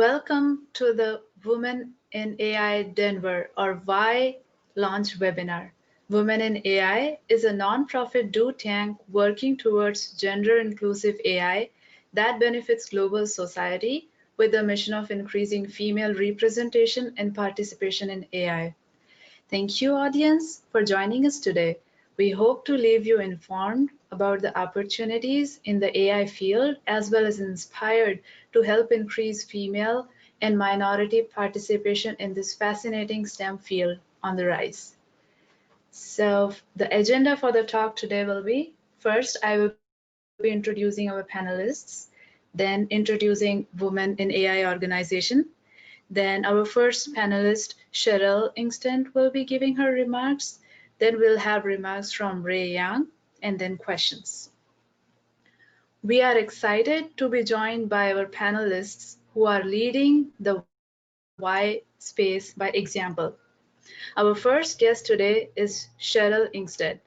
Welcome to the Women in AI Denver or WHY launch webinar. Women in AI is a nonprofit do tank working towards gender-inclusive AI that benefits global society with the mission of increasing female representation and participation in AI. Thank you, audience, for joining us today. We hope to leave you informed about the opportunities in the AI field as well as inspired to help increase female and minority participation in this fascinating STEM field on the rise. So the agenda for the talk today will be, first, I will be introducing our panelists, then introducing Women in AI organization. Then our first panelist, Cheryl Instant, will be giving her remarks. Then we'll have remarks from Rui Yang, and then questions. We are excited to be joined by our panelists who are leading the why space by example. Our first guest today is Cheryl Ingstad,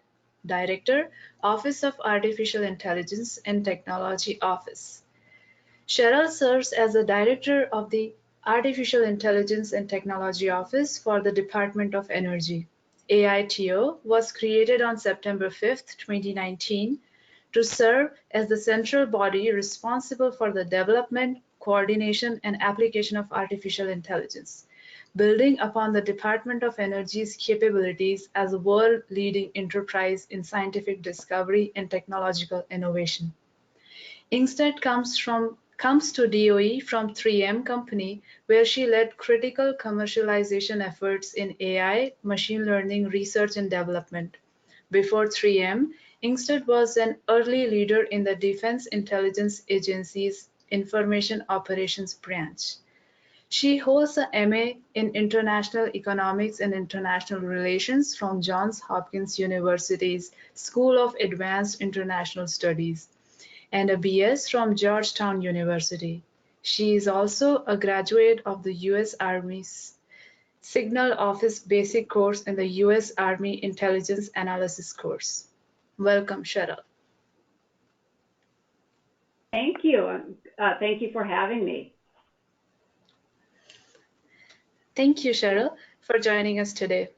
Director, Office of Artificial Intelligence and Technology Office. Cheryl serves as the Director of the Artificial Intelligence and Technology Office for the Department of Energy. AITO was created on September 5, 2019, to serve as the central body responsible for the development, coordination, and application of artificial intelligence, building upon the Department of Energy's capabilities as a world-leading enterprise in scientific discovery and technological innovation. Ingstad comes to DOE from 3M Company, where she led critical commercialization efforts in AI, machine learning research and development. Before 3M, Ingstad was an early leader in the Defense Intelligence Agency's Information Operations Branch. She holds a MA in International Economics and International Relations from Johns Hopkins University's School of Advanced International Studies and a BS from Georgetown University. She is also a graduate of the U.S. Army's Signal Office Basic course and the U.S. Army Intelligence Analysis course. Welcome, Cheryl. Thank you. Thank you for having me. Thank you, Cheryl, for joining us today.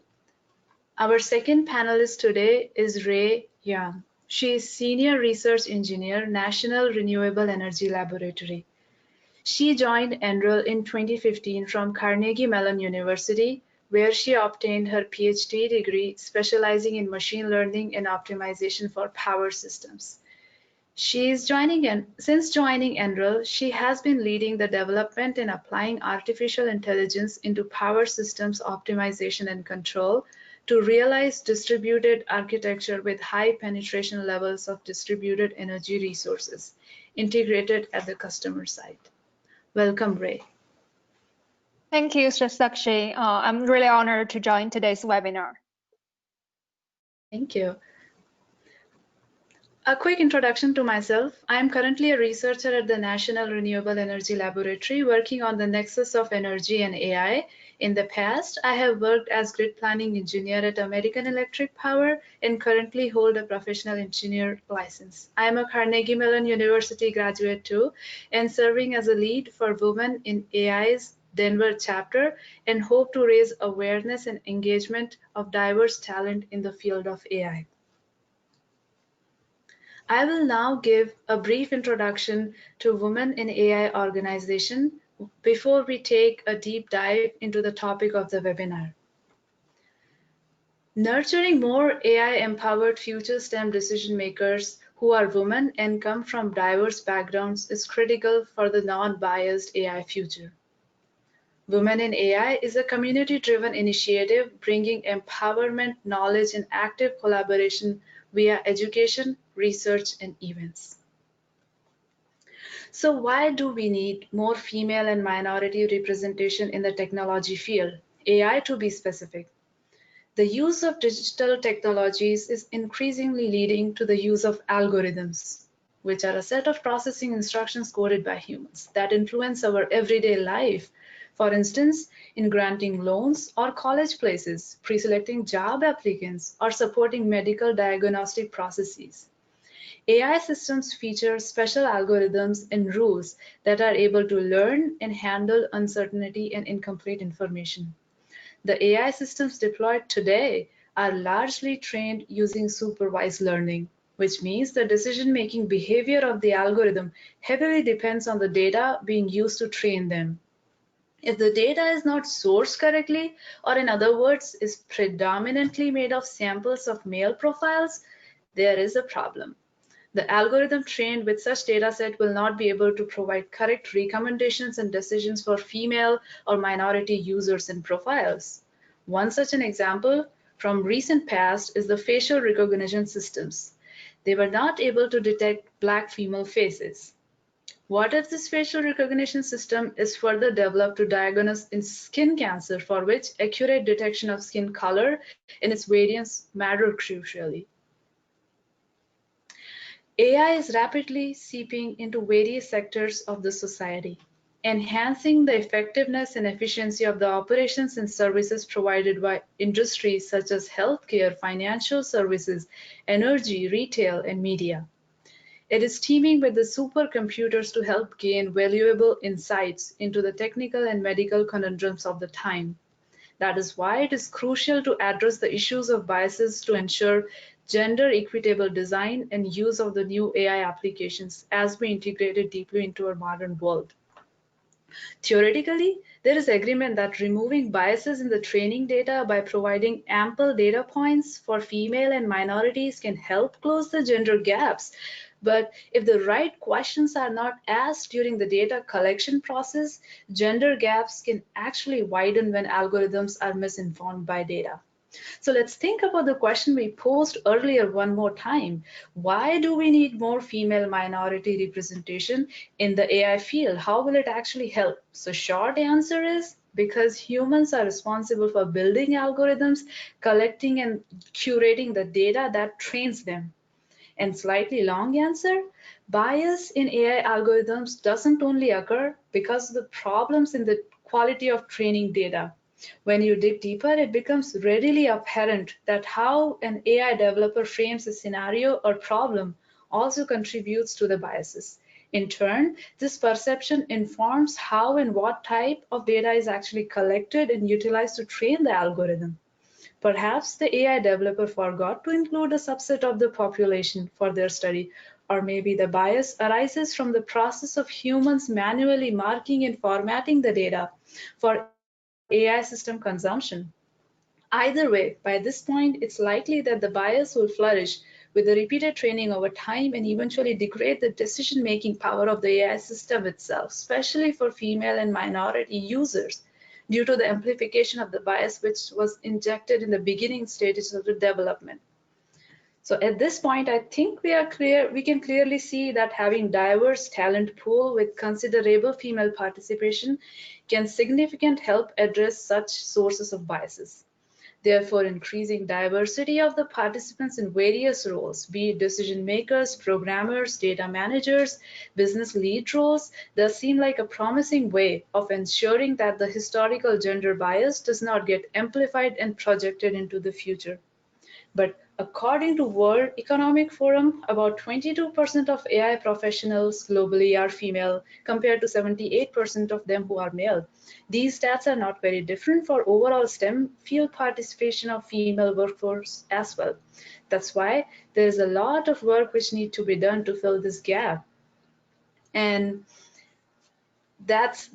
Our second panelist today is Rui Yang. She is Senior Research Engineer, National Renewable Energy Laboratory. She joined NREL in 2015 from Carnegie Mellon University, where she obtained her PhD degree specializing in machine learning and optimization for power systems. Since joining NREL, she has been leading the development and applying artificial intelligence into power systems optimization and control to realize distributed architecture with high penetration levels of distributed energy resources integrated at the customer site. Welcome, Rui. Thank you, Sakshi. I'm really honored to join today's webinar. Thank you. A quick introduction to myself. I am currently a researcher at the National Renewable Energy Laboratory working on the nexus of energy and AI. In the past, I have worked as grid planning engineer at American Electric Power and currently hold a professional engineer license. I am a Carnegie Mellon University graduate too and serving as a lead for Women in AI's Denver chapter and hope to raise awareness and engagement of diverse talent in the field of AI. I will now give a brief introduction to Women in AI organization before we take a deep dive into the topic of the webinar. Nurturing more AI-empowered future STEM decision makers who are women and come from diverse backgrounds is critical for the non-biased AI future. Women in AI is a community-driven initiative bringing empowerment, knowledge, and active collaboration via education, research, and events. So why do we need more female and minority representation in the technology field, AI to be specific? The use of digital technologies is increasingly leading to the use of algorithms, which are a set of processing instructions coded by humans that influence our everyday life. For instance, in granting loans or college places, pre-selecting job applicants, or supporting medical diagnostic processes. AI systems feature special algorithms and rules that are able to learn and handle uncertainty and incomplete information. The AI systems deployed today are largely trained using supervised learning, which means the decision-making behavior of the algorithm heavily depends on the data being used to train them. If the data is not sourced correctly, or in other words, is predominantly made of samples of male profiles, there is a problem. The algorithm trained with such dataset will not be able to provide correct recommendations and decisions for female or minority users and profiles. One such an example from recent past is the facial recognition systems. They were not able to detect black female faces. What if this facial recognition system is further developed to diagnose in skin cancer, for which accurate detection of skin color and its variants matter crucially? AI is rapidly seeping into various sectors of the society, enhancing the effectiveness and efficiency of the operations and services provided by industries such as healthcare, financial services, energy, retail, and media. It is teaming with the supercomputers to help gain valuable insights into the technical and medical conundrums of the time. That is why it is crucial to address the issues of biases to ensure gender equitable design and use of the new AI applications as we integrate it deeply into our modern world. Theoretically, there is agreement that removing biases in the training data by providing ample data points for female and minorities can help close the gender gaps. But if the right questions are not asked during the data collection process, gender gaps can actually widen when algorithms are misinformed by data. So let's think about the question we posed earlier one more time. Why do we need more female minority representation in the AI field? How will it actually help? So short answer is because humans are responsible for building algorithms, collecting and curating the data that trains them. And slightly long answer, bias in AI algorithms doesn't only occur because of the problems in the quality of training data. When you dig deeper, it becomes readily apparent that how an AI developer frames a scenario or problem also contributes to the biases. In turn, this perception informs how and what type of data is actually collected and utilized to train the algorithm. Perhaps the AI developer forgot to include a subset of the population for their study, or maybe the bias arises from the process of humans manually marking and formatting the data for AI system consumption. Either way, by this point, it's likely that the bias will flourish with the repeated training over time and eventually degrade the decision-making power of the AI system itself, especially for female and minority users, due to the amplification of the bias which was injected in the beginning stages of the development. So at this point, I think we can clearly see that having diverse talent pool with considerable female participation can significant help address such sources of biases. Therefore, increasing diversity of the participants in various roles, be it decision makers, programmers, data managers, business lead roles, does seem like a promising way of ensuring that the historical gender bias does not get amplified and projected into the future. But according to World Economic Forum, about 22% of AI professionals globally are female, compared to 78% of them who are male. These stats are not very different for overall STEM field participation of female workforce as well. That's why there is a lot of work which need to be done to fill this gap. And that's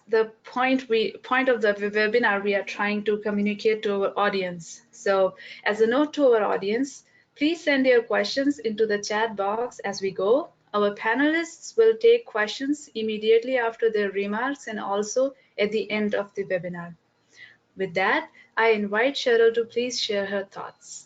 the point of the webinar we are trying to communicate to our audience. So as a note to our audience, please send your questions into the chat box as we go. Our panelists will take questions immediately after their remarks and also at the end of the webinar. With that, I invite Cheryl to please share her thoughts.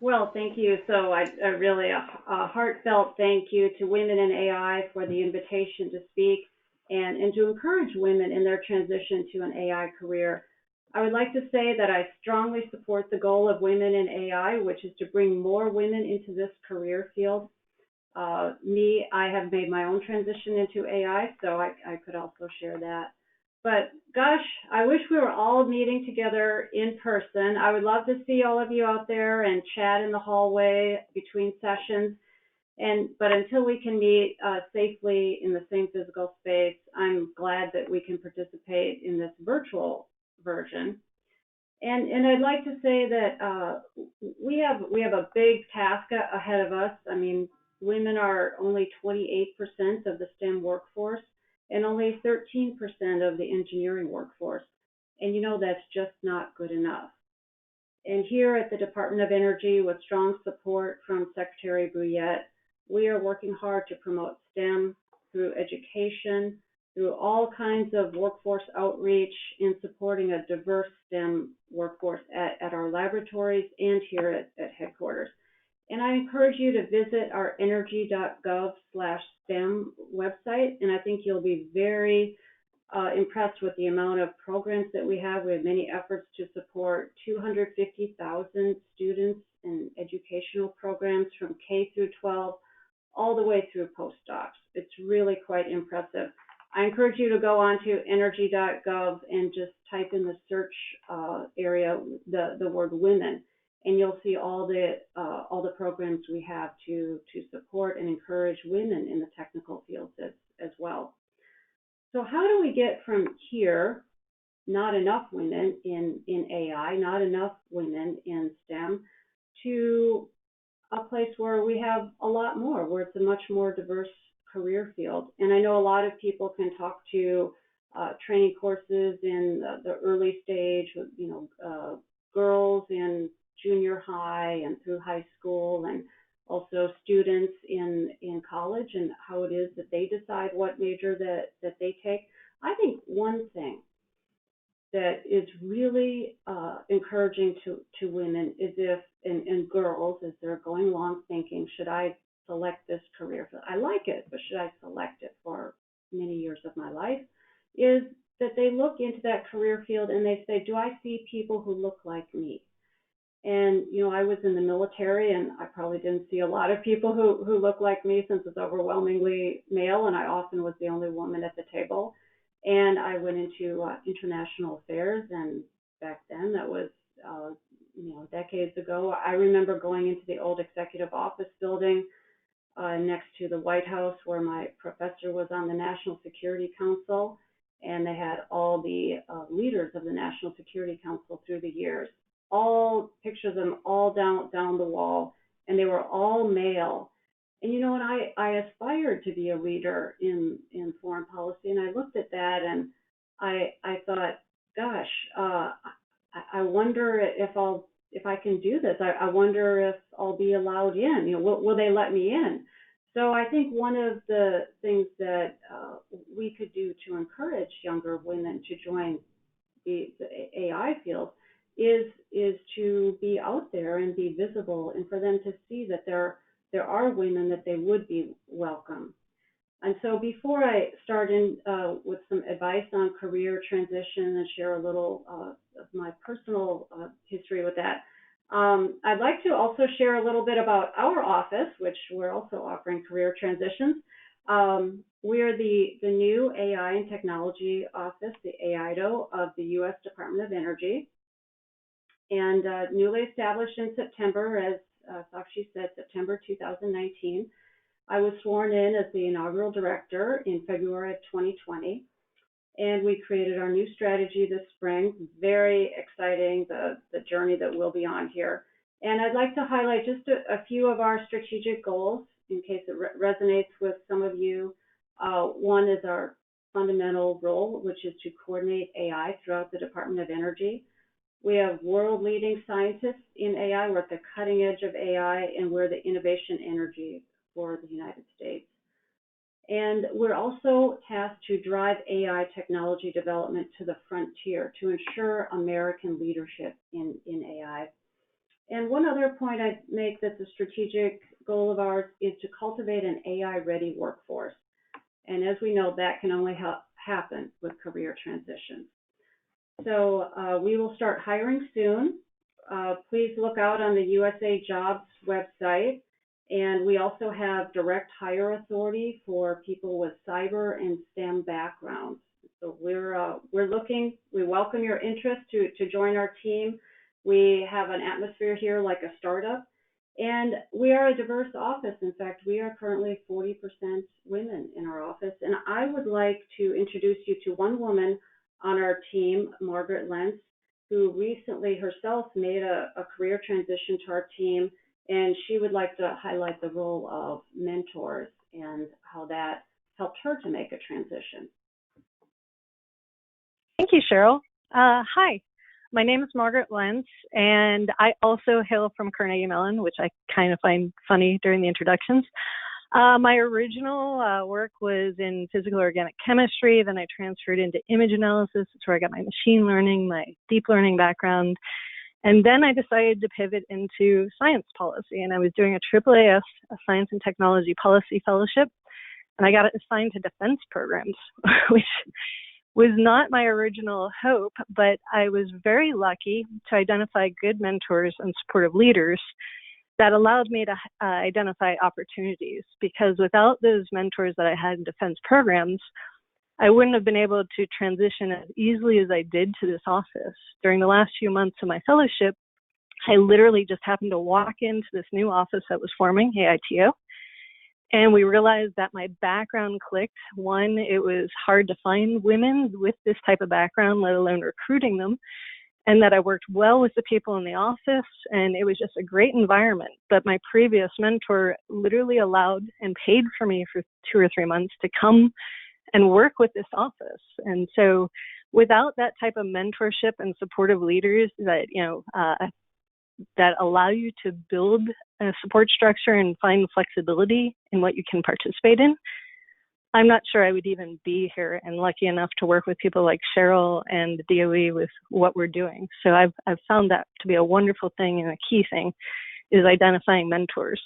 Well, thank you. So I really a heartfelt thank you to Women in AI for the invitation to speak and to encourage women in their transition to an AI career. I would like to say that I strongly support the goal of Women in AI, which is to bring more women into this career field. I have made my own transition into AI, so I could also share that. But gosh, I wish we were all meeting together in person. I would love to see all of you out there and chat in the hallway between sessions. But until we can meet safely in the same physical space, I'm glad that we can participate in this virtual version. And I'd like to say that we have a big task ahead of us. I mean, women are only 28% of the STEM workforce and only 13% of the engineering workforce. And you know, that's just not good enough. And here at the Department of Energy, with strong support from Secretary Brouillette, we are working hard to promote STEM through education, through all kinds of workforce outreach, in supporting a diverse STEM workforce at our laboratories and here at headquarters. And I encourage you to visit our energy.gov/STEM website, and I think you'll be very impressed with the amount of programs that we have. We have many efforts to support 250,000 students in educational programs from K through 12, all the way through postdocs. It's really quite impressive. I encourage you to go on to energy.gov and just type in the search area the word women, and you'll see all the programs we have to support and encourage women in the technical fields as well. So how do we get from here, not enough women in AI, not enough women in STEM, to a place where we have a lot more, where it's a much more diverse career field? And I know a lot of people can talk to training courses in the early stage, girls in junior high and through high school, and also students in college, and how it is that they decide what major that they take. I think one thing that is really encouraging to women is if, and girls, as they're going along thinking, should I select this career? I like it, but should I select it for many years of my life? Is that they look into that career field and they say, do I see people who look like me? And, I was in the military, and I probably didn't see a lot of people who look like me, since it's overwhelmingly male, and I often was the only woman at the table. And I went into international affairs, and back then, that was, decades ago. I remember going into the old executive office building next to the White House, where my professor was on the National Security Council, and they had all the leaders of the National Security Council through the years, all pictures of them all down the wall, and they were all male. And I aspired to be a leader in foreign policy, and I looked at that and I thought, gosh, I wonder if I can do this. I wonder if I'll be allowed in. Will they let me in? So I think one of the things that we could do to encourage younger women to join the AI field is to be out there and be visible, and for them to see that there are women that they would be welcome. And so before I start in with some advice on career transition and share a little of my personal history with that, I'd like to also share a little bit about our office, which we're also offering career transitions. We are the new AI and Technology Office, the AITO of the U.S. Department of Energy, and newly established in September, as Sakshi said, September 2019. I was sworn in as the inaugural director in February of 2020, and we created our new strategy this spring. Very exciting, the journey that we'll be on here. And I'd like to highlight just a few of our strategic goals in case it resonates with some of you. One is our fundamental role, which is to coordinate AI throughout the Department of Energy. We have world-leading scientists in AI. We're at the cutting edge of AI, and we're the innovation energy for the United States. And we're also tasked to drive AI technology development to the frontier to ensure American leadership in AI. And one other point I'd make that's a strategic goal of ours is to cultivate an AI-ready workforce. And as we know, that can only happen with career transitions. So we will start hiring soon. Please look out on the USA Jobs website. And we also have direct hire authority for people with cyber and STEM backgrounds. So we welcome your interest to join our team. We have an atmosphere here like a startup, and we are a diverse office. In fact, we are currently 40% women in our office. And I would like to introduce you to one woman on our team, Margaret Lynch, who recently herself made a career transition to our team, and she would like to highlight the role of mentors and how that helped her to make a transition. Thank you, Cheryl. Hi, my name is Margaret Lynch, and I also hail from Carnegie Mellon, which I kind of find funny during the introductions. My original work was in physical organic chemistry, then I transferred into image analysis. That's where I got my machine learning, my deep learning background. And then I decided to pivot into science policy, and I was doing a AAAS, a Science and Technology Policy Fellowship, and I got assigned to defense programs, which was not my original hope, but I was very lucky to identify good mentors and supportive leaders that allowed me to identify opportunities, because without those mentors that I had in defense programs, I wouldn't have been able to transition as easily as I did to this office. During the last few months of my fellowship, I literally just happened to walk into this new office that was forming, AITO, and we realized that my background clicked. One, it was hard to find women with this type of background, let alone recruiting them, and that I worked well with the people in the office, and it was just a great environment. But my previous mentor literally allowed and paid for me for 2 or 3 months to come and work with this office. And so without that type of mentorship and supportive leaders that, that allow you to build a support structure and find flexibility in what you can participate in, I'm not sure I would even be here, and lucky enough to work with people like Cheryl and the DOE with what we're doing. So I've found that to be a wonderful thing, and a key thing is identifying mentors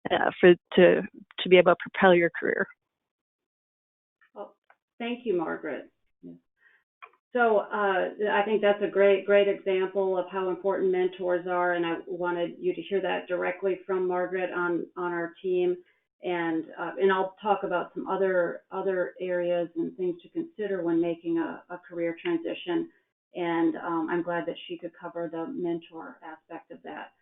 to be able to propel your career. Well, thank you, Margaret. So I think that's a great example of how important mentors are, and I wanted you to hear that directly from Margaret on our team. And I'll talk about some other areas and things to consider when making a career transition. And I'm glad that she could cover the mentor aspect of that.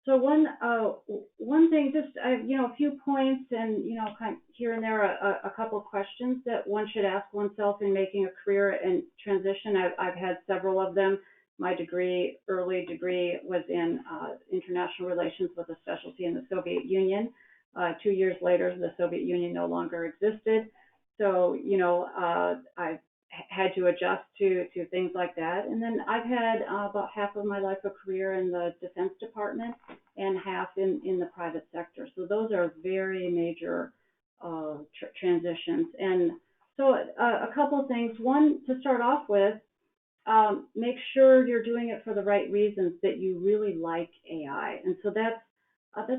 So one thing, just a few points, and kind of here and there a couple of questions that one should ask oneself in making a career and transition. I've had several of them. My early degree was in international relations with a specialty in the Soviet Union. 2 years later, the Soviet Union no longer existed. So, I had to adjust to things like that. And then I've had about half of my life a career in the Defense Department and half in the private sector. So those are very major transitions. And so a couple of things. One, to start off with, make sure you're doing it for the right reasons, that you really like AI. And so that's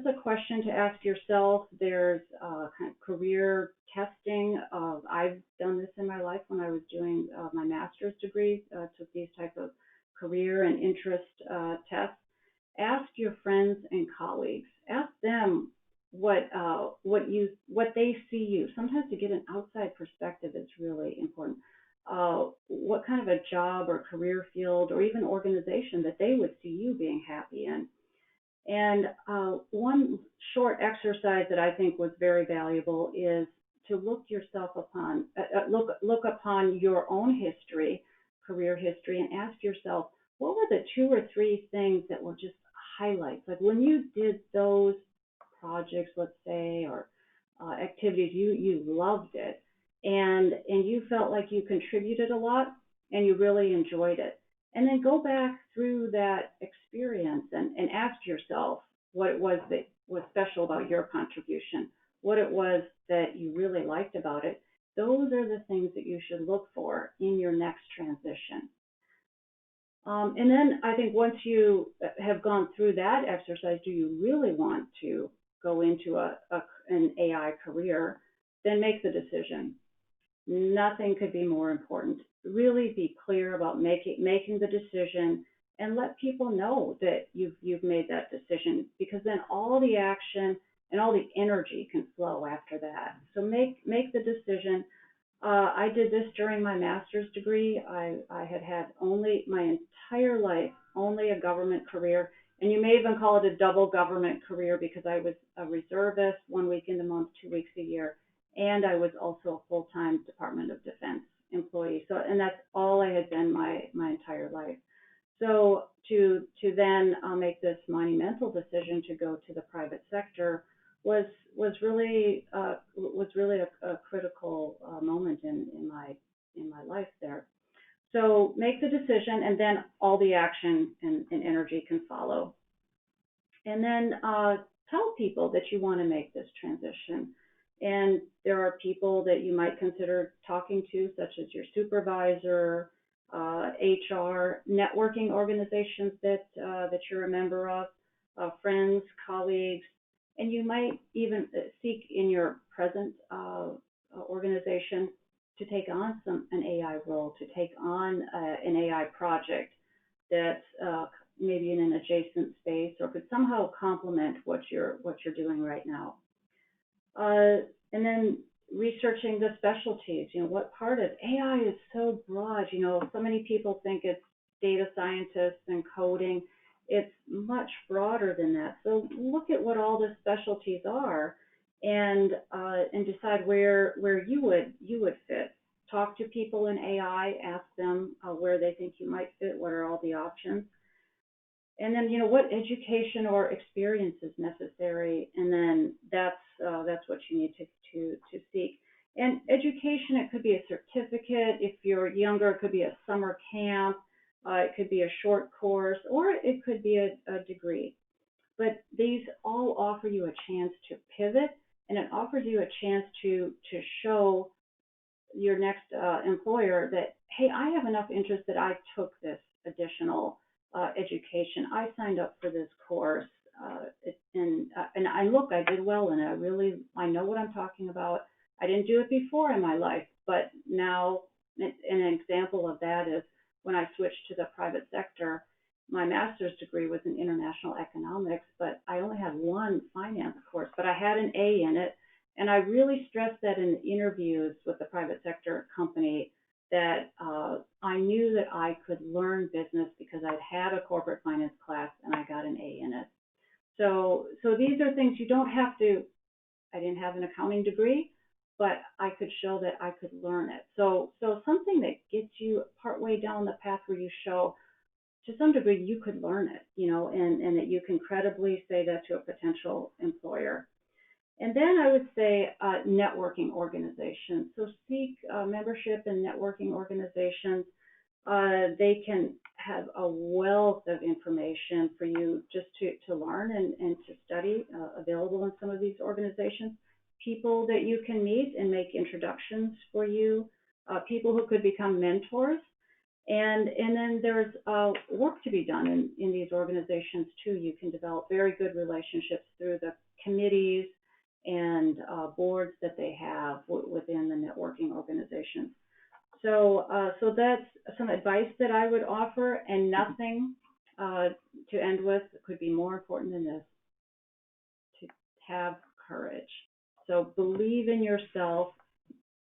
a question to ask yourself. There's kind of career testing. I've done this in my life when I was doing my master's degree, took these type of career and interest tests. Ask your friends and colleagues. Ask them what they see you. Sometimes to get an outside perspective is really important. What kind of a job or career field or even organization that they would see you being happy in. And one short exercise that I think was very valuable is to look upon your own history, career history, and ask yourself, what were the 2 or 3 things that were just highlights? Like when you did those projects, let's say, or activities, you loved it, and you felt like you contributed a lot, and you really enjoyed it. And then go back through that experience and ask yourself what it was that was special about your contribution, what it was that you really liked about it. Those are the things that you should look for in your next transition. And then I think once you have gone through that exercise, do you really want to go into an AI career? Then make the decision. Nothing could be more important. Really be clear about making the decision, and let people know that you've made that decision, because then all the action and all the energy can flow after that. So make the decision. I did this during my master's degree. I had only my entire life, only a government career. And you may even call it a double government career because I was a reservist 1 week in the month, 2 weeks a year. And I was also a full-time Department of Defense employee. So, and that's all I had been my entire life. So to then make this monumental decision to go to the private sector was really a critical moment in my life there. So make the decision, and then all the action and energy can follow. And then tell people that you want to make this transition. And there are people that you might consider talking to, such as your supervisor, HR, networking organizations that you're a member of, friends, colleagues, and you might even seek in your present organization to take on an AI role, to take on an AI project that's maybe in an adjacent space or could somehow complement what you're doing right now. And then researching the specialties, what part of AI is so broad, so many people think it's data scientists and coding. It's much broader than that. So look at what all the specialties are and decide where you would fit. Talk to people in AI, ask them where they think you might fit, what are all the options. And then, what education or experience is necessary, and then that's what you need to seek. And education, it could be a certificate. If you're younger, it could be a summer camp. It could be a short course, or it could be a degree. But these all offer you a chance to pivot, and it offers you a chance to show your next employer that, hey, I have enough interest that I took this additional education. I signed up for this course, and I did well in it. I know what I'm talking about. I didn't do it before in my life, but now an example of that is when I switched to the private sector. My master's degree was in international economics, but I only had one finance course, but I had an A in it. And I really stressed that in interviews with the private sector company that I knew that I could learn business because I'd had a corporate finance class and I got an A in it. So these are things you don't have to. I didn't have an accounting degree, but I could show that I could learn it. So something that gets you partway down the path where you show to some degree you could learn it, and that you can credibly say that to a potential employer. And then I would say networking organizations. So seek membership in networking organizations. They can have a wealth of information for you just to learn and to study available in some of these organizations. People that you can meet and make introductions for you, people who could become mentors. And then there's work to be done in these organizations too. You can develop very good relationships through the committees and boards that they have within the networking organizations. So that's some advice that I would offer, and nothing to end with could be more important than this: to have courage. So believe in yourself,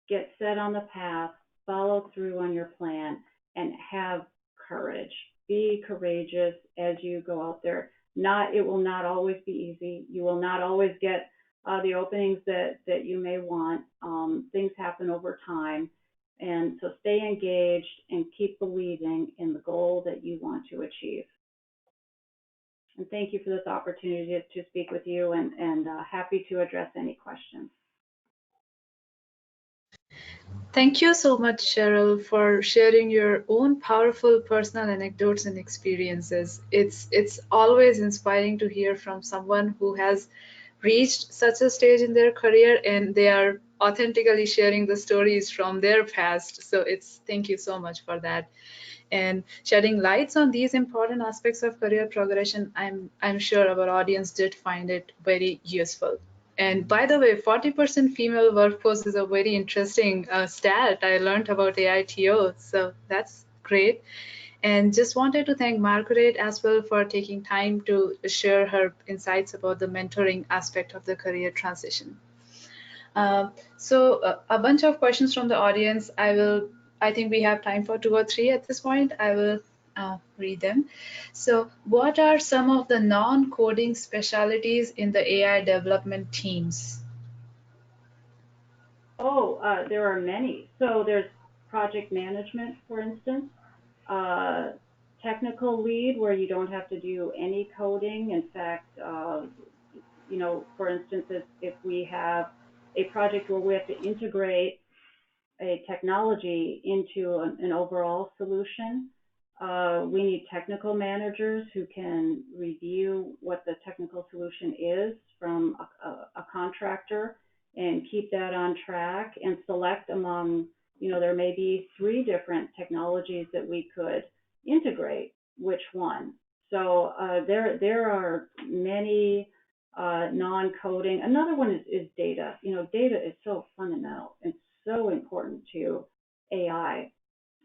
get set on the path, follow through on your plan, and have courage. Be courageous as you go out there. It will not always be easy. You will not always get the openings that you may want. Things happen over time. And so stay engaged and keep believing in the goal that you want to achieve. And thank you for this opportunity to speak with you, and happy to address any questions. Thank you so much, Cheryl, for sharing your own powerful personal anecdotes and experiences. It's always inspiring to hear from someone who has reached such a stage in their career and they are authentically sharing the stories from their past. So thank you so much for that. And shedding lights on these important aspects of career progression, I'm sure our audience did find it very useful. And by the way, 40% female workforce is a very interesting stat. I learned about AITO, so that's great. And just wanted to thank Margaret as well for taking time to share her insights about the mentoring aspect of the career transition. A bunch of questions from the audience. I think we have time for 2 or 3 at this point. I will read them. So what are some of the non-coding specialties in the AI development teams? Oh, there are many. So there's project management, for instance, technical lead where you don't have to do any coding. In fact, you know, for instance, if we have a project where we have to integrate a technology into an overall solution, we need technical managers who can review what the technical solution is from a contractor and keep that on track and select among, you know, there may be 3 different technologies that we could integrate, which one. So there are many non-coding. Another one is data. You know, data is so fundamental and so important to AI.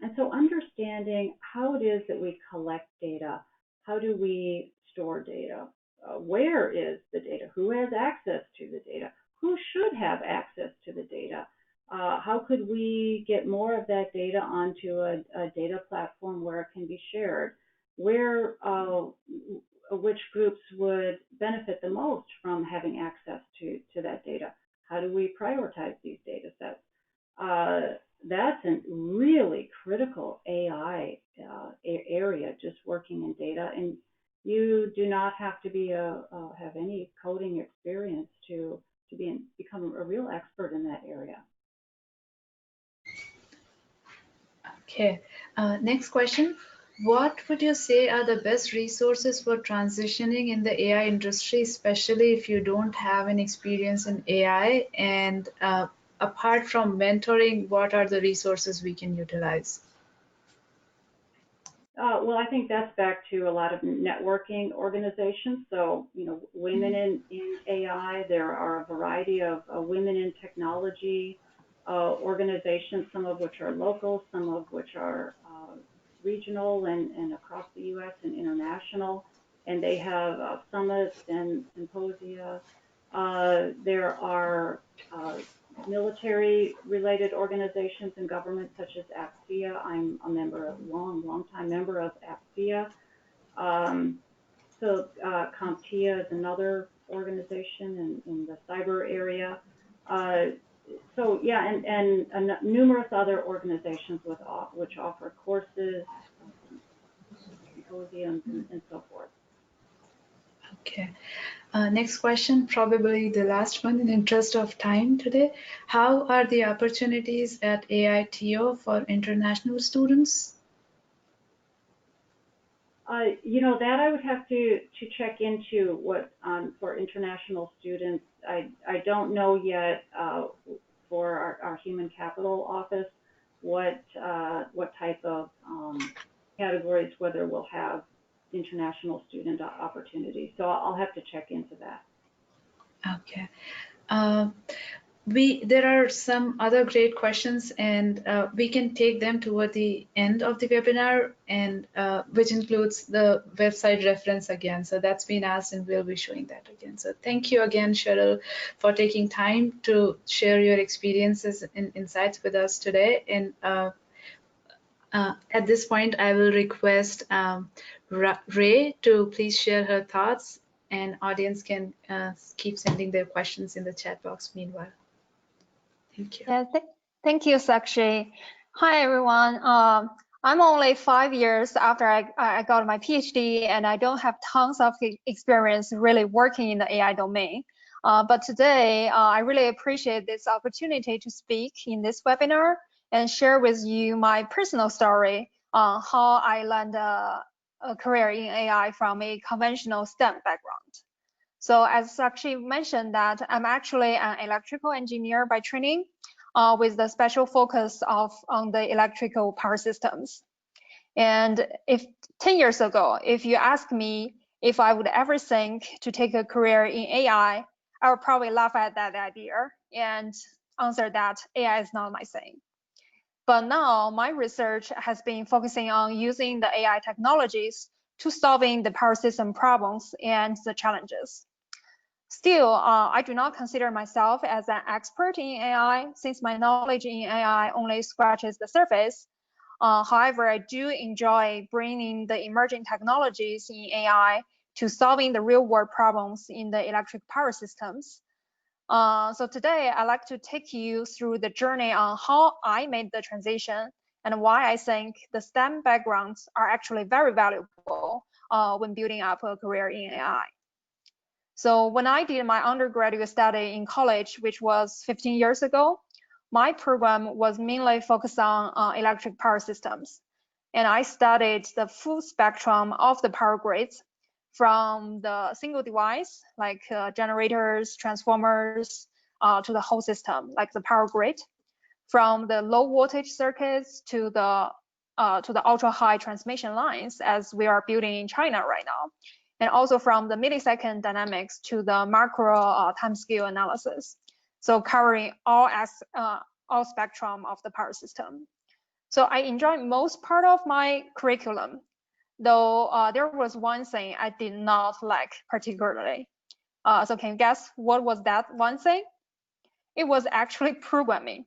And so understanding how it is that we collect data, how do we store data, where is the data, who has access to the data, who should have access to the data, how could we get more of that data onto a data platform where it can be shared, where which groups would benefit the most from having access to that data, how do we prioritize these data sets. That's a really critical AI area, just working in data, and you do not have to be have any coding experience to become a real expert in that area. Okay, next question. What would you say are the best resources for transitioning in the AI industry, especially if you don't have an experience in AI? And apart from mentoring, what are the resources we can utilize? Well, I think that's back to a lot of networking organizations. So, you know, women in AI, there are a variety of women in technology organizations, some of which are local, some of which are regional and across the U.S. and international. And they have summits and symposia. There are military-related organizations and governments such as AFCEA. I'm a member, a long-time member of AFCEA. So CompTIA is another organization in the cyber area. So yeah, and numerous other organizations which offer courses, symposiums, and so forth. Okay. Next question, probably the last one in the interest of time today. How are the opportunities at AITO for international students? You know, that I would have to check into what for international students. I don't know yet for our human capital office what type of categories, whether we'll have international student opportunities. So I'll have to check into that. Okay. There are some other great questions, and we can take them toward the end of the webinar, and which includes the website reference again. So that's been asked, and we'll be showing that again. So thank you again, Cheryl, for taking time to share your experiences and insights with us today. And at this point, I will request Ray to please share her thoughts, and audience can keep sending their questions in the chat box meanwhile. Thank you. Yeah, thank you, Sakshi. Hi, everyone. I'm only 5 years after I got my PhD, and I don't have tons of experience really working in the AI domain. But today, I really appreciate this opportunity to speak in this webinar and share with you my personal story on how I landed a career in AI from a conventional STEM background. So as Sakshi mentioned that I'm actually an electrical engineer by training with the special focus on the electrical power systems. And if 10 years ago, if you asked me if I would ever think to take a career in AI, I would probably laugh at that idea and answer that AI is not my thing. But now my research has been focusing on using the AI technologies to solving the power system problems and the challenges. Still, I do not consider myself as an expert in AI, since my knowledge in AI only scratches the surface. However, I do enjoy bringing the emerging technologies in AI to solving the real-world problems in the electric power systems. So today, I'd like to take you through the journey on how I made the transition and why I think the STEM backgrounds are actually very valuable when building up a career in AI. So when I did my undergraduate study in college, which was 15 years ago, my program was mainly focused on electric power systems. And I studied the full spectrum of the power grids, from the single device, like generators, transformers, to the whole system, like the power grid, from the low voltage circuits to the ultra high transmission lines, as we are building in China right now, and also from the millisecond dynamics to the macro time scale analysis. So covering all spectrum of the power system. So I enjoyed most part of my curriculum, though there was one thing I did not like particularly. So can you guess what was that one thing? It was actually programming.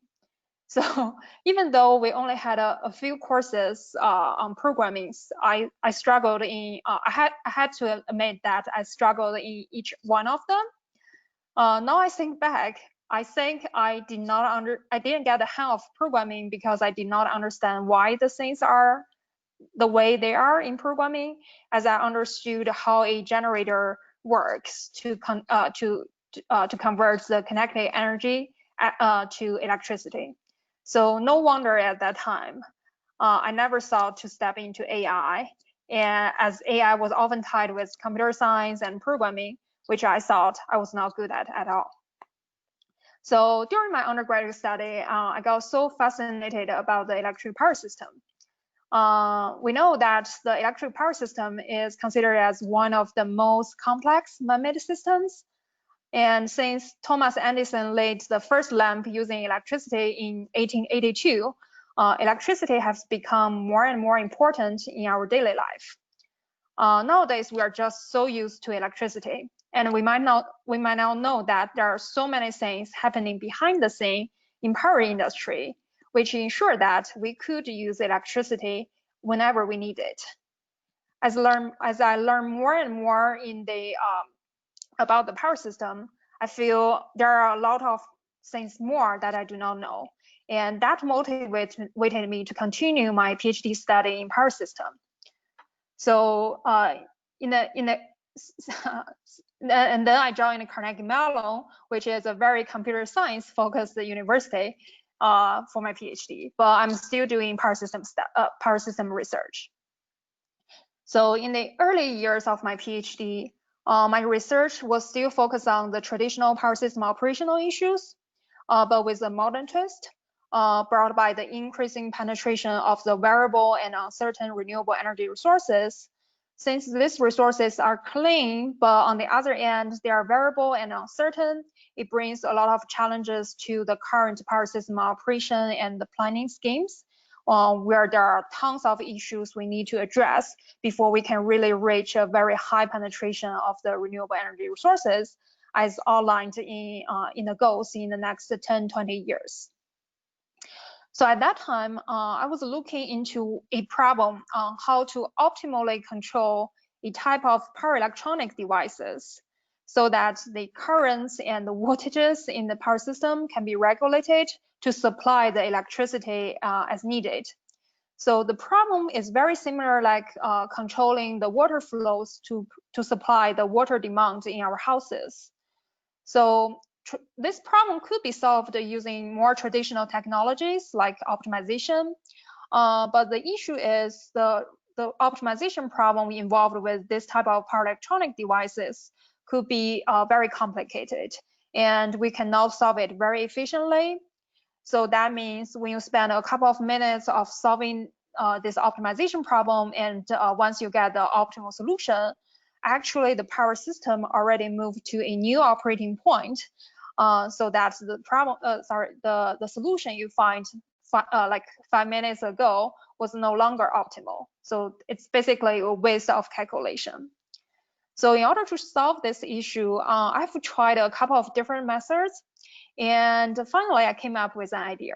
So even though we only had a few courses on programming, I struggled in. I had to admit that I struggled in each one of them. Now I think back, I think I didn't get the hang of programming because I did not understand why the things are the way they are in programming, as I understood how a generator works to convert the kinetic energy to electricity. So no wonder at that time, I never thought to step into AI, and as AI was often tied with computer science and programming, which I thought I was not good at all. So during my undergraduate study, I got so fascinated about the electric power system. We know that the electric power system is considered as one of the most complex man-made systems. And since Thomas Edison laid the first lamp using electricity in 1882, electricity has become more and more important in our daily life. Nowadays, we are just so used to electricity, and we might not know that there are so many things happening behind the scene in power industry, which ensure that we could use electricity whenever we need it. As I learn more and more in the about the power system, I feel there are a lot of things more that I do not know, and that motivated me to continue my PhD study in power system. So and then I joined Carnegie Mellon, which is a very computer science focused university for my PhD, but I'm still doing power system research. So in the early years of my PhD, my research was still focused on the traditional power system operational issues, but with a modern twist, brought by the increasing penetration of the variable and uncertain renewable energy resources. Since these resources are clean, but on the other end, they are variable and uncertain, it brings a lot of challenges to the current power system operation and the planning schemes, where there are tons of issues we need to address before we can really reach a very high penetration of the renewable energy resources, as outlined in the goals in the next 10, 20 years. So at that time, I was looking into a problem on how to optimally control a type of power electronic devices so that the currents and the voltages in the power system can be regulated to supply the electricity as needed. So the problem is very similar, like controlling the water flows to supply the water demand in our houses. So this problem could be solved using more traditional technologies like optimization, but the issue is the optimization problem involved with this type of power electronic devices could be very complicated, and we cannot solve it very efficiently. So that means when you spend a couple of minutes of solving this optimization problem, and once you get the optimal solution, actually the power system already moved to a new operating point, so that the problem, the solution you find like 5 minutes ago was no longer optimal. So it's basically a waste of calculation. So in order to solve this issue, I've tried a couple of different methods, and finally I came up with an idea.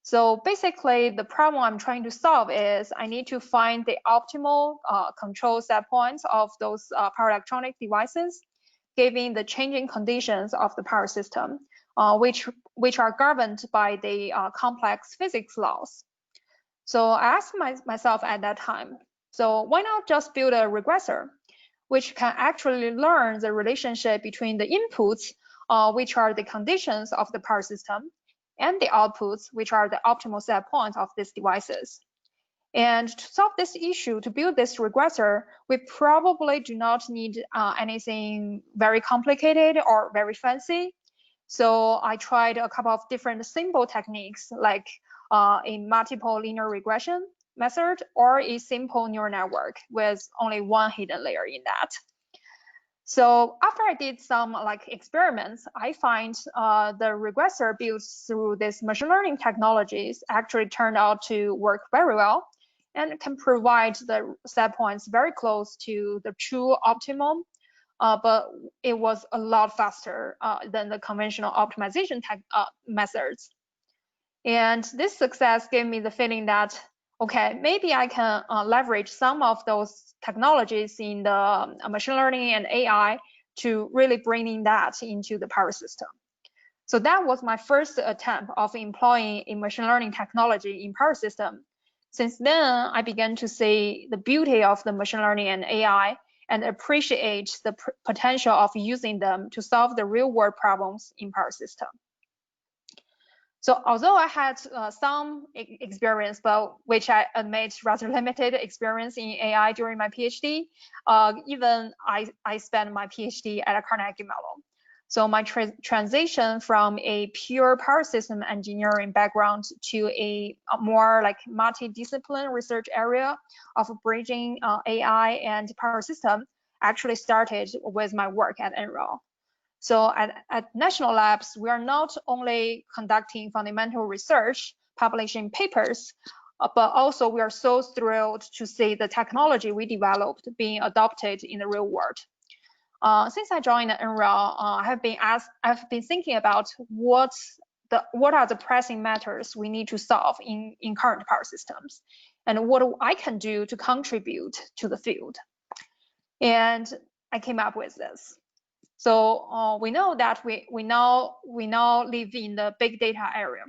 So basically, the problem I'm trying to solve is I need to find the optimal control set points of those power electronic devices, given the changing conditions of the power system, which are governed by the complex physics laws. So I asked myself at that time, so why not just build a regressor, which can actually learn the relationship between the inputs, which are the conditions of the power system, and the outputs, which are the optimal set points of these devices. And to solve this issue, to build this regressor, we probably do not need anything very complicated or very fancy. So I tried a couple of different simple techniques, like a multiple linear regression method or a simple neural network with only one hidden layer in that. So after I did some experiments, I find the regressor built through these machine learning technologies actually turned out to work very well and can provide the set points very close to the true optimum, but it was a lot faster than the conventional optimization methods. And this success gave me the feeling that, okay, maybe I can leverage some of those technologies in the machine learning and AI to really bringing that into the power system. So that was my first attempt of employing a machine learning technology in power system. Since then, I began to see the beauty of the machine learning and AI and appreciate the potential of using them to solve the real world problems in power system. So although I had some experience, but which I admit rather limited experience in AI during my PhD, even I spent my PhD at Carnegie Mellon. So my transition from a pure power system engineering background to a more multidisciplinary research area of bridging AI and power system actually started with my work at NREL. So at National Labs, we are not only conducting fundamental research, publishing papers, but also we are so thrilled to see the technology we developed being adopted in the real world. Since I joined NREL, I've been thinking about what are the pressing matters we need to solve in current power systems, and what I can do to contribute to the field. And I came up with this. So we know that we now live in the big data area.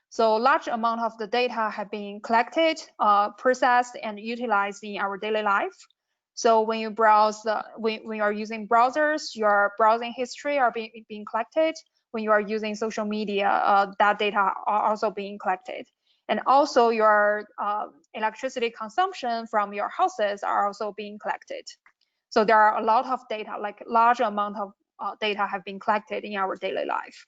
So large amount of the data have been collected, processed, and utilized in our daily life. So when you browse, when you are using browsers, your browsing history are being collected. When you are using social media, that data are also being collected. And also your electricity consumption from your houses are also being collected. So there are a lot of data, large amount of data have been collected in our daily life.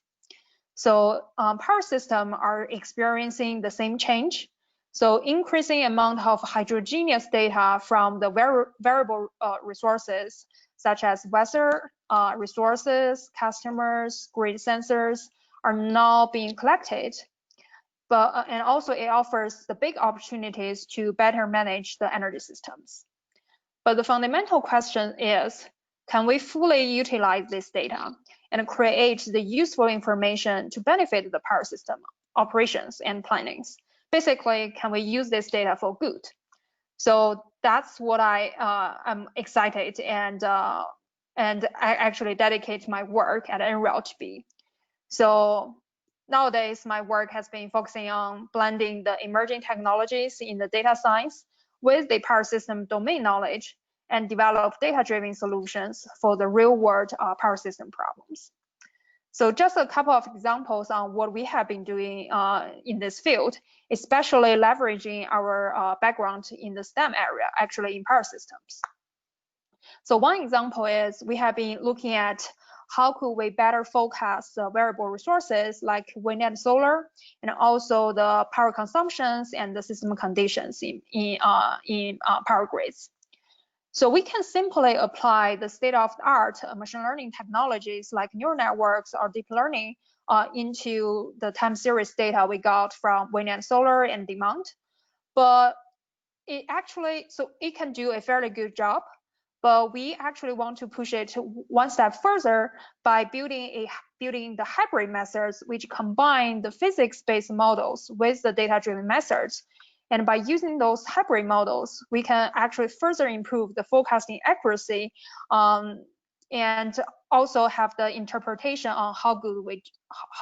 So power systems are experiencing the same change. So increasing amount of heterogeneous data from the variable resources, such as weather resources, customers, grid sensors, are now being collected. But and also it offers the big opportunities to better manage the energy systems. But the fundamental question is, can we fully utilize this data and create the useful information to benefit the power system operations and plannings? Basically, can we use this data for good? So that's what I am excited and I actually dedicate my work at NREL to be. So nowadays, my work has been focusing on blending the emerging technologies in the data science with the power system domain knowledge and develop data-driven solutions for the real-world power system problems. So just a couple of examples on what we have been doing in this field, especially leveraging our background in the STEM area, actually in power systems. So one example is we have been looking at how could we better forecast the variable resources like wind and solar, and also the power consumptions and the system conditions in power grids. So we can simply apply the state-of-the-art machine learning technologies like neural networks or deep learning into the time series data we got from wind and solar and demand. But it actually, so it can do a fairly good job, but we actually want to push it one step further by building the hybrid methods, which combine the physics-based models with the data-driven methods. And by using those hybrid models, we can actually further improve the forecasting accuracy, and also have the interpretation on how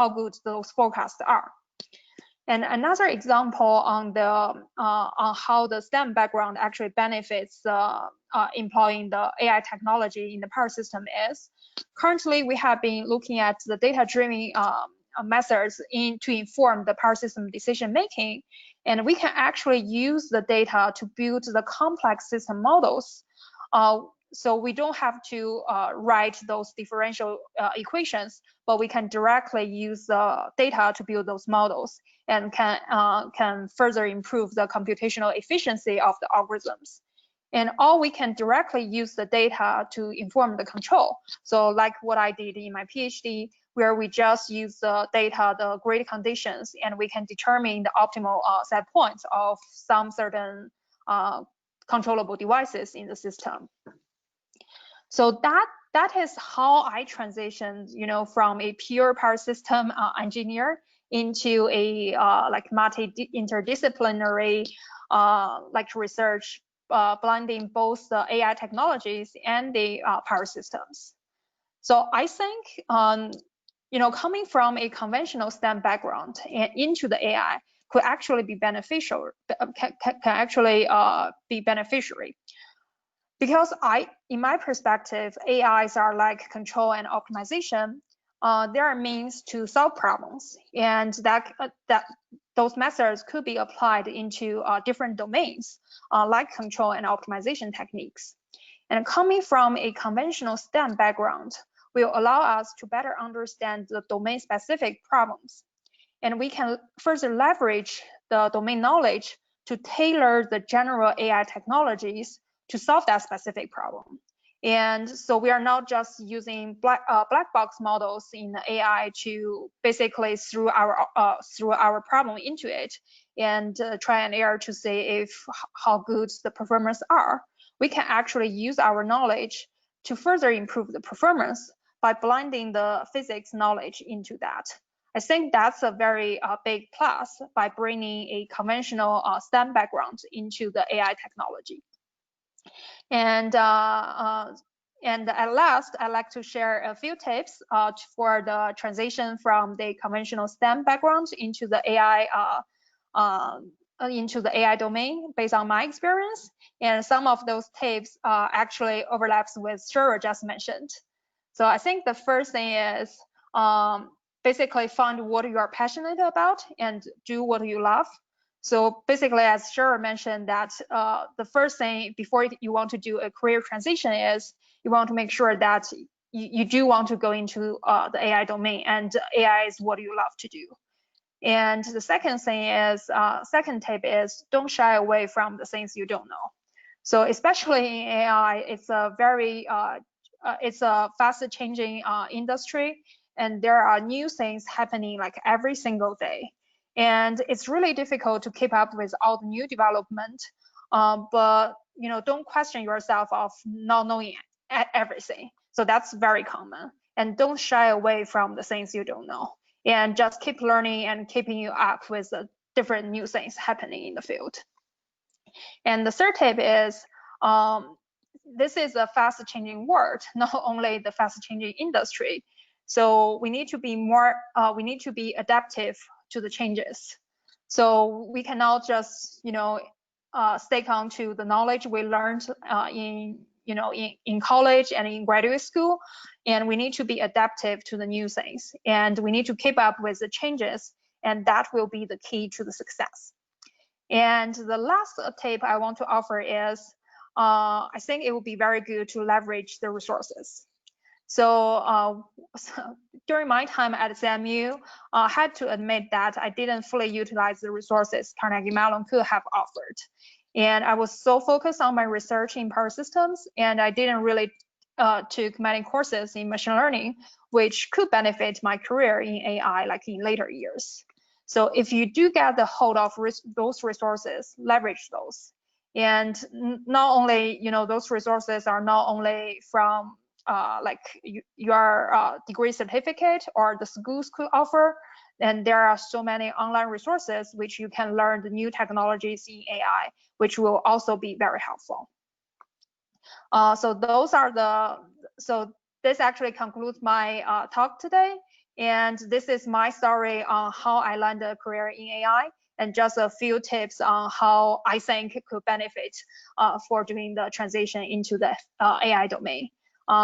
good those forecasts are. And another example on how the STEM background actually benefits employing the AI technology in the power system is, currently we have been looking at the data-driven methods to inform the power system decision making, and we can actually use the data to build the complex system models. So we don't have to write those differential equations, but we can directly use the data to build those models, and can further improve the computational efficiency of the algorithms. And we can directly use the data to inform the control. So like what I did in my PhD, where we just use the data, the grid conditions, and we can determine the optimal set points of some certain controllable devices in the system. So that is how I transitioned, from a pure power system engineer into a like multi-interdisciplinary research, blending both the AI technologies and the power systems. So I think, coming from a conventional STEM background and into the AI could actually be beneficial, can actually be beneficiary. Because in my perspective, AIs are like control and optimization. They are means to solve problems, and that those methods could be applied into different domains, like control and optimization techniques. And coming from a conventional STEM background will allow us to better understand the domain-specific problems, and we can further leverage the domain knowledge to tailor the general AI technologies to solve that specific problem. And so we are not just using black box models in the AI to basically throw our problem into it and try and error to see how good the performance are. We can actually use our knowledge to further improve the performance by blending the physics knowledge into that. I think that's a very big plus by bringing a conventional STEM background into the AI technology. And at last, I'd like to share a few tips for the transition from the conventional STEM background into the AI domain based on my experience. And some of those tips actually overlaps with Cheryl just mentioned. So I think the first thing is basically find what you are passionate about and do what you love. So basically, as Cheryl mentioned, that the first thing before you want to do a career transition is you want to make sure that you do want to go into the AI domain, and AI is what you love to do. And the second thing is, second tip is don't shy away from the things you don't know. So especially in AI, it's a very it's a fast changing industry, and there are new things happening like every single day. And it's really difficult to keep up with all the new development, but don't question yourself of not knowing everything. So that's very common. And don't shy away from the things you don't know, and just keep learning and keeping you up with the different new things happening in the field. And the third tip is, this is a fast changing world, not only the fast changing industry. So we need to be adaptive to the changes. So we cannot just stick on to the knowledge we learned in college and in graduate school, and we need to be adaptive to the new things, and we need to keep up with the changes, and that will be the key to the success. And the last tip I want to offer is, I think it would be very good to leverage the resources. So during my time at CMU, I had to admit that I didn't fully utilize the resources Carnegie Mellon could have offered. And I was so focused on my research in power systems, and I didn't really took many courses in machine learning, which could benefit my career in AI like in later years. So if you do get the hold of those resources, leverage those. And not only, those resources are not only from like your degree certificate or the schools could offer, and there are so many online resources which you can learn the new technologies in AI, which will also be very helpful. So this actually concludes my talk today. And this is my story on how I landed a career in AI, and just a few tips on how I think it could benefit for doing the transition into the AI domain.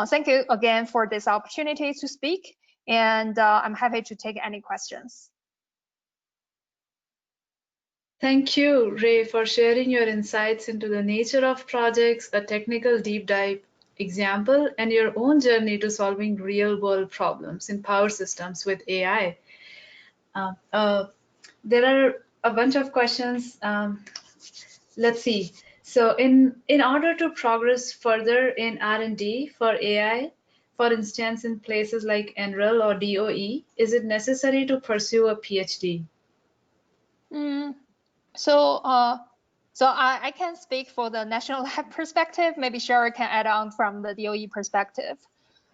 Thank you again for this opportunity to speak, and I'm happy to take any questions. Thank you, Ray, for sharing your insights into the nature of projects, a technical deep dive example, and your own journey to solving real-world problems in power systems with AI. There are a bunch of questions. Let's see. So in order to progress further in R&D for AI, for instance, in places like NREL or DOE, is it necessary to pursue a PhD? So I can speak for the national lab perspective. Maybe Cheryl can add on from the DOE perspective.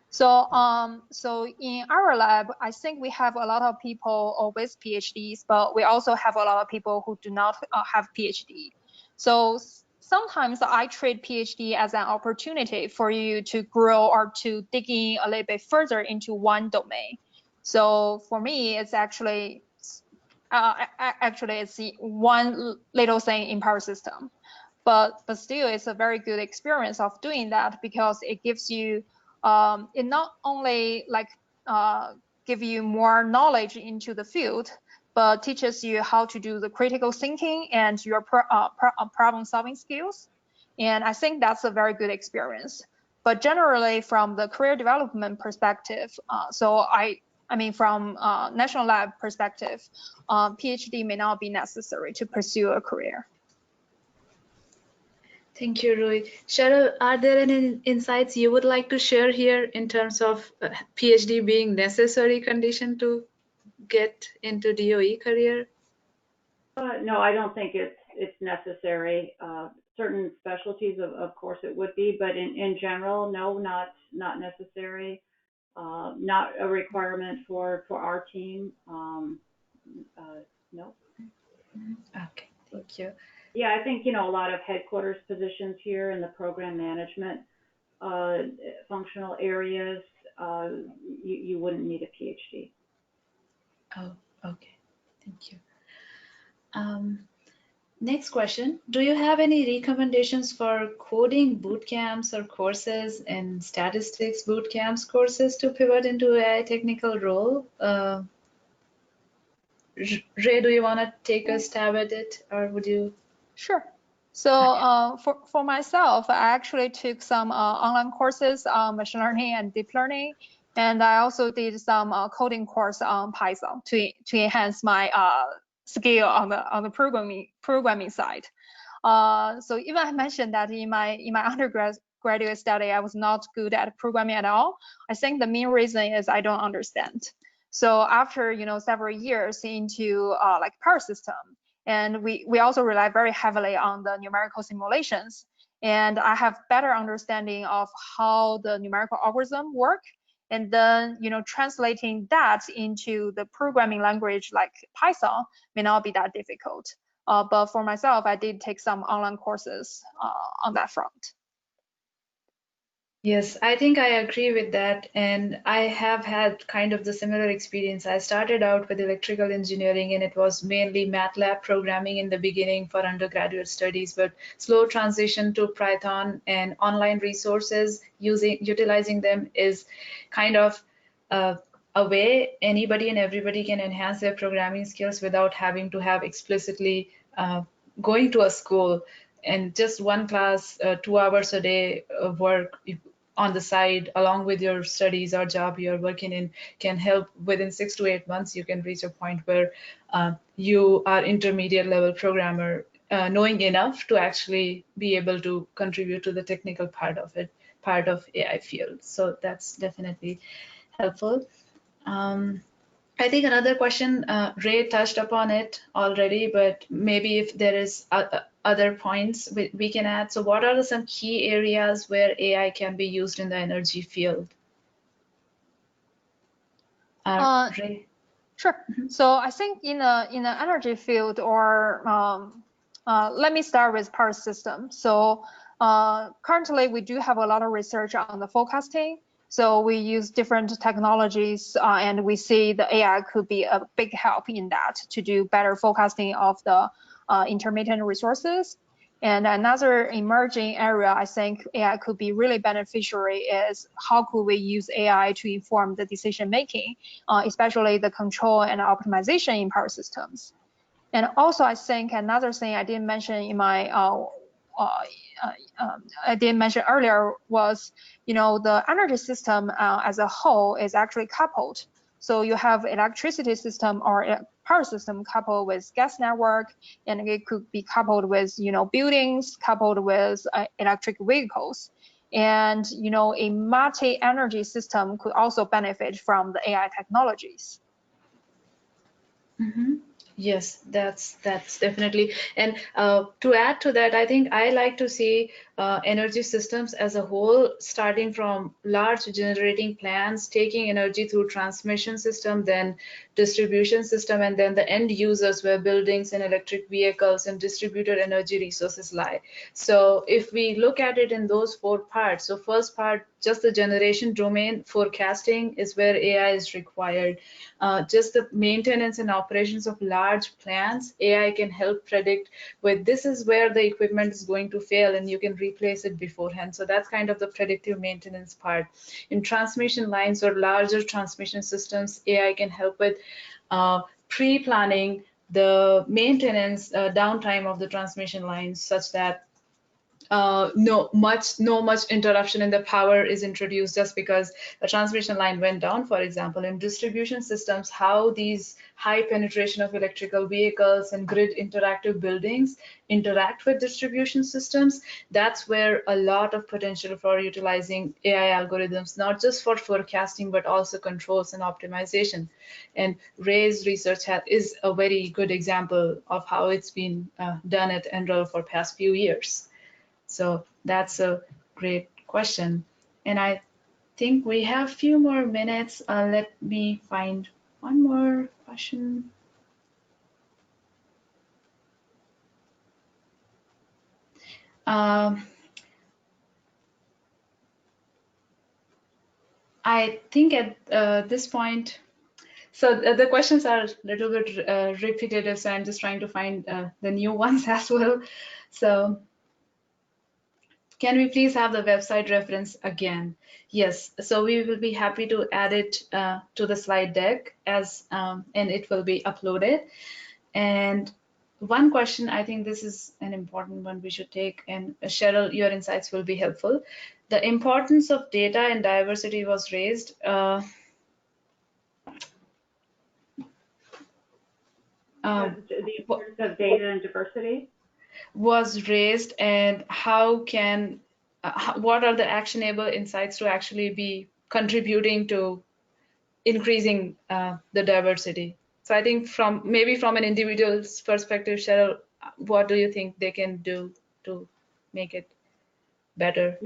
So in our lab, I think we have a lot of people with PhDs, but we also have a lot of people who do not have PhD. So sometimes I treat PhD as an opportunity for you to grow or to dig in a little bit further into one domain. So for me, it's actually it's one little thing in power system, but still it's a very good experience of doing that, because it gives you it not only like give you more knowledge into the field, but teaches you how to do the critical thinking and your problem solving skills. And I think that's a very good experience. But generally, from the career development perspective, I mean, from national lab perspective, PhD may not be necessary to pursue a career. Thank you, Rui. Cheryl, are there any insights you would like to share here in terms of PhD being necessary condition to get into DOE career? No, I don't think it's necessary. Certain specialties, of course, it would be, but in general, no, not necessary. Not a requirement for our team. No. Okay, thank you. Yeah, I think, a lot of headquarters positions here in the program management functional areas, you wouldn't need a PhD. Oh, okay, thank you. Next question, do you have any recommendations for coding boot camps or courses and statistics boot camps courses to pivot into AI technical role? Ray, do you want to take a stab at it, or would you? Sure. So for myself, I actually took some online courses on machine learning and deep learning, and I also did some coding course on Python to enhance my skill on the programming side. So even I mentioned that in my undergraduate study, I was not good at programming at all. I think the main reason is I don't understand. So after several years into like power system, and we also rely very heavily on the numerical simulations, and I have better understanding of how the numerical algorithm work, and then translating that into the programming language like Python may not be that difficult. But for myself, I did take some online courses on that front. Yes, I think I agree with that. And I have had kind of the similar experience. I started out with electrical engineering, and it was mainly MATLAB programming in the beginning for undergraduate studies, but slow transition to Python and online resources, utilizing them is kind of a way anybody and everybody can enhance their programming skills without having to have explicitly going to a school. And just one class, 2 hours a day of work on the side along with your studies or job you're working in can help. Within 6 to 8 months you can reach a point where you are intermediate level programmer, knowing enough to actually be able to contribute to the technical part of AI field. So that's definitely helpful. I think another question, Ray touched upon it already, but maybe if there is other points we can add. So what are some key areas where AI can be used in the energy field? Ray? Sure. So I think in the energy field, or let me start with power system. So currently we do have a lot of research on the forecasting. So we use different technologies, and we see the AI could be a big help in that to do better forecasting of the intermittent resources. And another emerging area I think AI could be really beneficiary is how could we use AI to inform the decision making, especially the control and optimization in power systems. And also, I think another thing I didn't mention in my I didn't mention earlier was, the energy system as a whole is actually coupled. So you have electricity system or power system coupled with gas network, and it could be coupled with, buildings, coupled with electric vehicles. And, a multi-energy system could also benefit from the AI technologies. Mm-hmm. Yes, that's definitely. And to add to that, I think I like to see energy systems as a whole, starting from large generating plants, taking energy through transmission system, then distribution system, and then the end users where buildings and electric vehicles and distributed energy resources lie. So if we look at it in those four parts, so first part, just the generation domain, forecasting is where AI is required. Just the maintenance and operations of large plants, AI can help predict with this is where the equipment is going to fail and you can replace it beforehand. So that's kind of the predictive maintenance part. In transmission lines or larger transmission systems, AI can help with pre-planning the maintenance downtime of the transmission lines such that no much interruption in the power is introduced just because a transmission line went down, for example. In distribution systems, how these high penetration of electrical vehicles and grid interactive buildings interact with distribution systems, that's where a lot of potential for utilizing AI algorithms, not just for forecasting, but also controls and optimization. And Ray's research is a very good example of how it's been done at NREL for past few years. So that's a great question. And I think we have a few more minutes. Let me find one more question. I think at this point, so the questions are a little bit repetitive, so I'm just trying to find the new ones as well. So can we please have the website reference again? Yes, so we will be happy to add it to the slide deck and it will be uploaded. And one question, I think this is an important one we should take, and Cheryl, your insights will be helpful. The importance of data and diversity was raised. The importance of data and diversity was raised, and how can what are the actionable insights to actually be contributing to increasing the diversity? So I think maybe from an individual's perspective, Cheryl, what do you think they can do to make it better?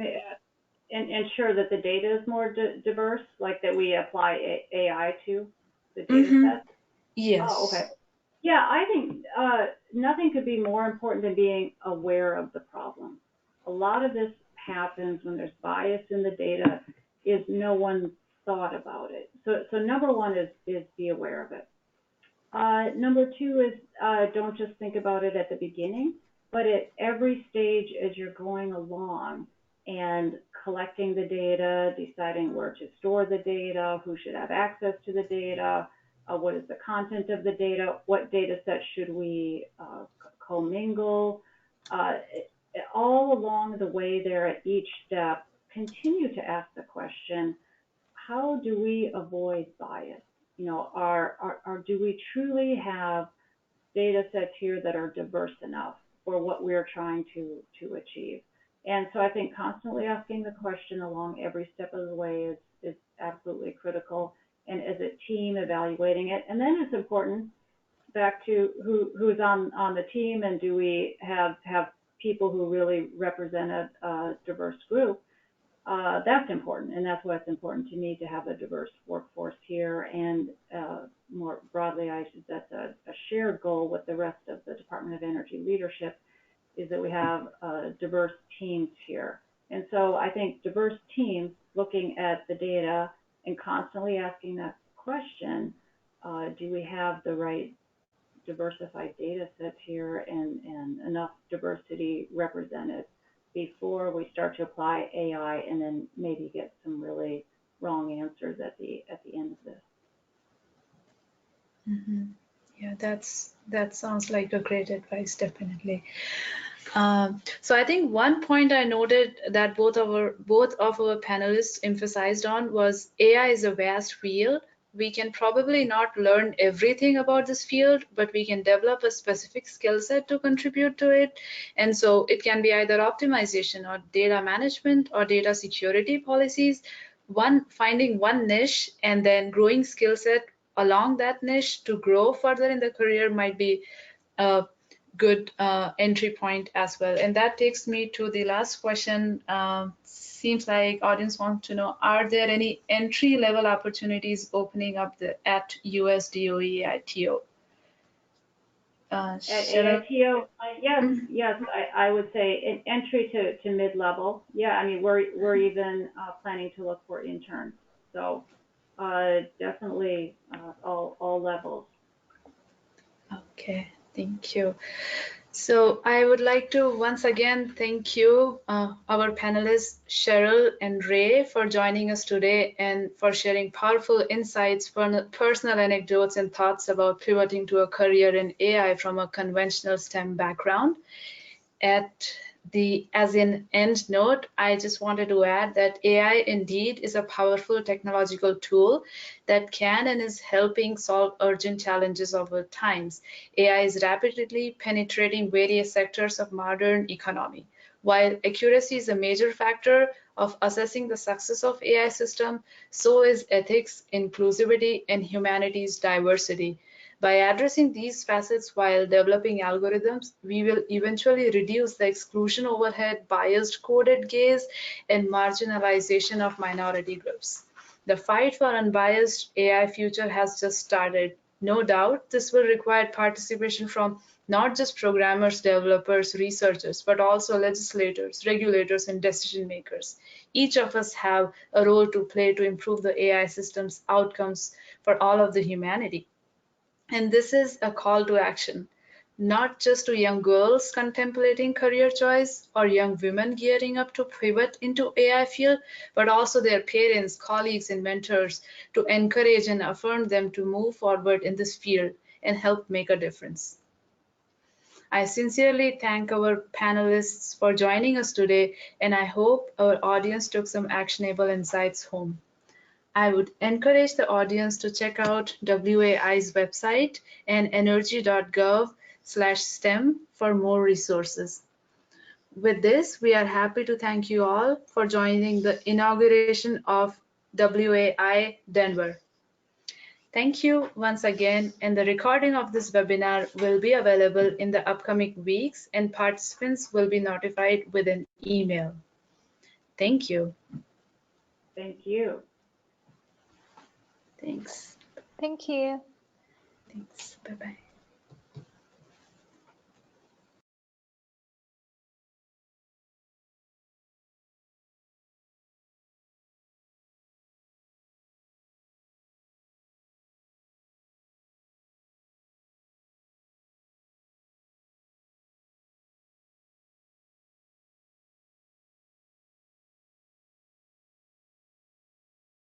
and ensure that the data is more diverse, like that we apply AI to the data set? Yes. Oh, okay. Yeah, I think nothing could be more important than being aware of the problem. A lot of this happens when there's bias in the data, is no one thought about it. So number one is be aware of it. Number two is don't just think about it at the beginning, but at every stage as you're going along and collecting the data, deciding where to store the data, who should have access to the data, what is the content of the data, what data set should we commingle. All along the way there at each step, continue to ask the question, how do we avoid bias? Do we truly have data sets here that are diverse enough for what we're trying to achieve? And so I think constantly asking the question along every step of the way is absolutely critical. and as a team evaluating it. And then it's important, back to who's on the team, and do we have people who really represent a diverse group. That's important, and that's why it's important to me to have a diverse workforce here. And more broadly, that's a shared goal with the rest of the Department of Energy leadership, is that we have diverse teams here. And so I think diverse teams looking at the data and constantly asking that question, do we have the right diversified data sets here and enough diversity represented before we start to apply AI and then maybe get some really wrong answers at the end of this. Mm-hmm. Yeah, that sounds like a great advice, definitely. So I think one point I noted that both of our panelists emphasized on was AI is a vast field. We can probably not learn everything about this field, but we can develop a specific skill set to contribute to it. And so it can be either optimization or data management or data security policies. Finding one niche and then growing skill set along that niche to grow further in the career might be a good entry point as well. And that takes me to the last question. Seems like audience wants to know, are there any entry level opportunities opening up at US DOE AITO? At Cheryl? AITO, yes, I would say entry to mid-level. Yeah, I mean, we're even planning to look for interns. So definitely all levels. Okay, thank you. So I would like to once again thank you, our panelists, Cheryl and Ray, for joining us today and for sharing powerful insights, personal anecdotes, and thoughts about pivoting to a career in AI from a conventional STEM background. As an end note, I just wanted to add that AI indeed is a powerful technological tool that can and is helping solve urgent challenges of our times. AI is rapidly penetrating various sectors of modern economy. While accuracy is a major factor of assessing the success of AI system, so is ethics, inclusivity, and humanity's diversity. By addressing these facets while developing algorithms, we will eventually reduce the exclusion overhead, biased coded gaze, and marginalization of minority groups. The fight for unbiased AI future has just started. No doubt, this will require participation from not just programmers, developers, researchers, but also legislators, regulators, and decision makers. Each of us have a role to play to improve the AI system's outcomes for all of the humanity. And this is a call to action, not just to young girls contemplating career choice or young women gearing up to pivot into AI field, but also their parents, colleagues, and mentors to encourage and affirm them to move forward in this field and help make a difference. I sincerely thank our panelists for joining us today, and I hope our audience took some actionable insights home. I would encourage the audience to check out WAI's website and energy.gov/STEM for more resources. With this, we are happy to thank you all for joining the inauguration of WAI Denver. Thank you once again, and the recording of this webinar will be available in the upcoming weeks, and participants will be notified with an email. Thank you. Thank you. Thanks. Thank you. Thanks. Bye-bye.